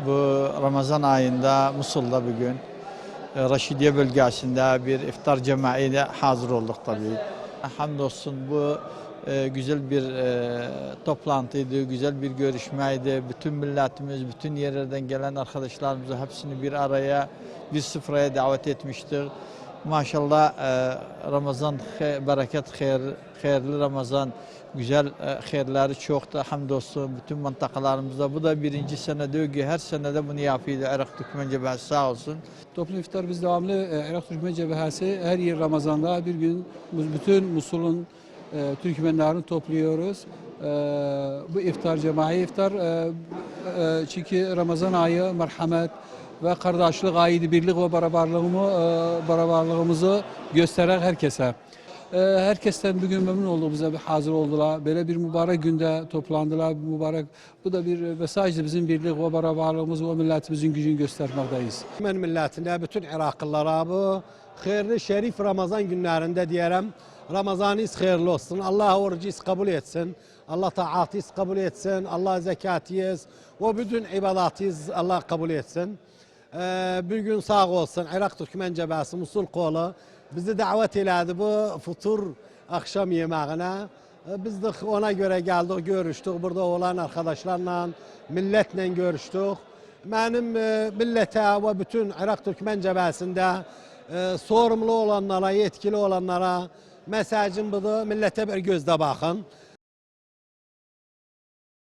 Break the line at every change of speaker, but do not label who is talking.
Bu Ramazan ayında Musul'da bugün Raşidiye bölgesinde bir iftar cemaatine hazır olduk tabii. Hamdolsun bu güzel bir toplantıydı, güzel bir görüşmeydi. Bütün milletimiz, bütün yerlerden gelen arkadaşlarımızı hepsini bir araya, bir sıfıraya davet etmiştir. Maşallah Ramazan bereket, hayırlı Ramazan, güzel hayırları çok da hamdolsun bütün mantakalarımızda. Bu da birinci sene diyor ki her senede bunu yapıyordu Irak Türkmen Cebhesi sağ olsun.
Toplu iftar biz devamlı Irak Türkmen Cebhesi her yıl Ramazan'da bir gün bütün Musul'un Türkmenlerini topluyoruz. Bu iftar cemaati iftar çünkü Ramazan ayı merhamet ve kardeşlik ayıydı, birlik ve beraberliğimizi gösteren herkese. Herkesten bugün memnun olduk, bize bir hazır oldular. Böyle bir mübarek günde toplandılar. Mübarek, bu da bir mesajdı, bizim birlik ve beraberliğimiz ve milletimizin gücünü göstermekteyiz.
Türkmen milletine, bütün Iraklılara bu hayırlı, şerif Ramazan günlerinde diyelim. Ramazanınız hayırlı olsun. Allah orucunuz kabul etsin. Allah taatınız kabul etsin. Allah zekatınız ve bütün ibadatınız Allah kabul etsin. Bir gün sağ olsun Irak Türkmen Cebhesi Musul kolu bizi davet elədi bu futur akşam yemeğine. Biz de ona göre geldik, görüştük. Burada olan arkadaşlarla, milletle görüştük. Benim millete ve bütün Irak Türkmen Cebhesi'nde sorumlu olanlara, yetkili olanlara mesajım budur. Millete bir gözde bakın.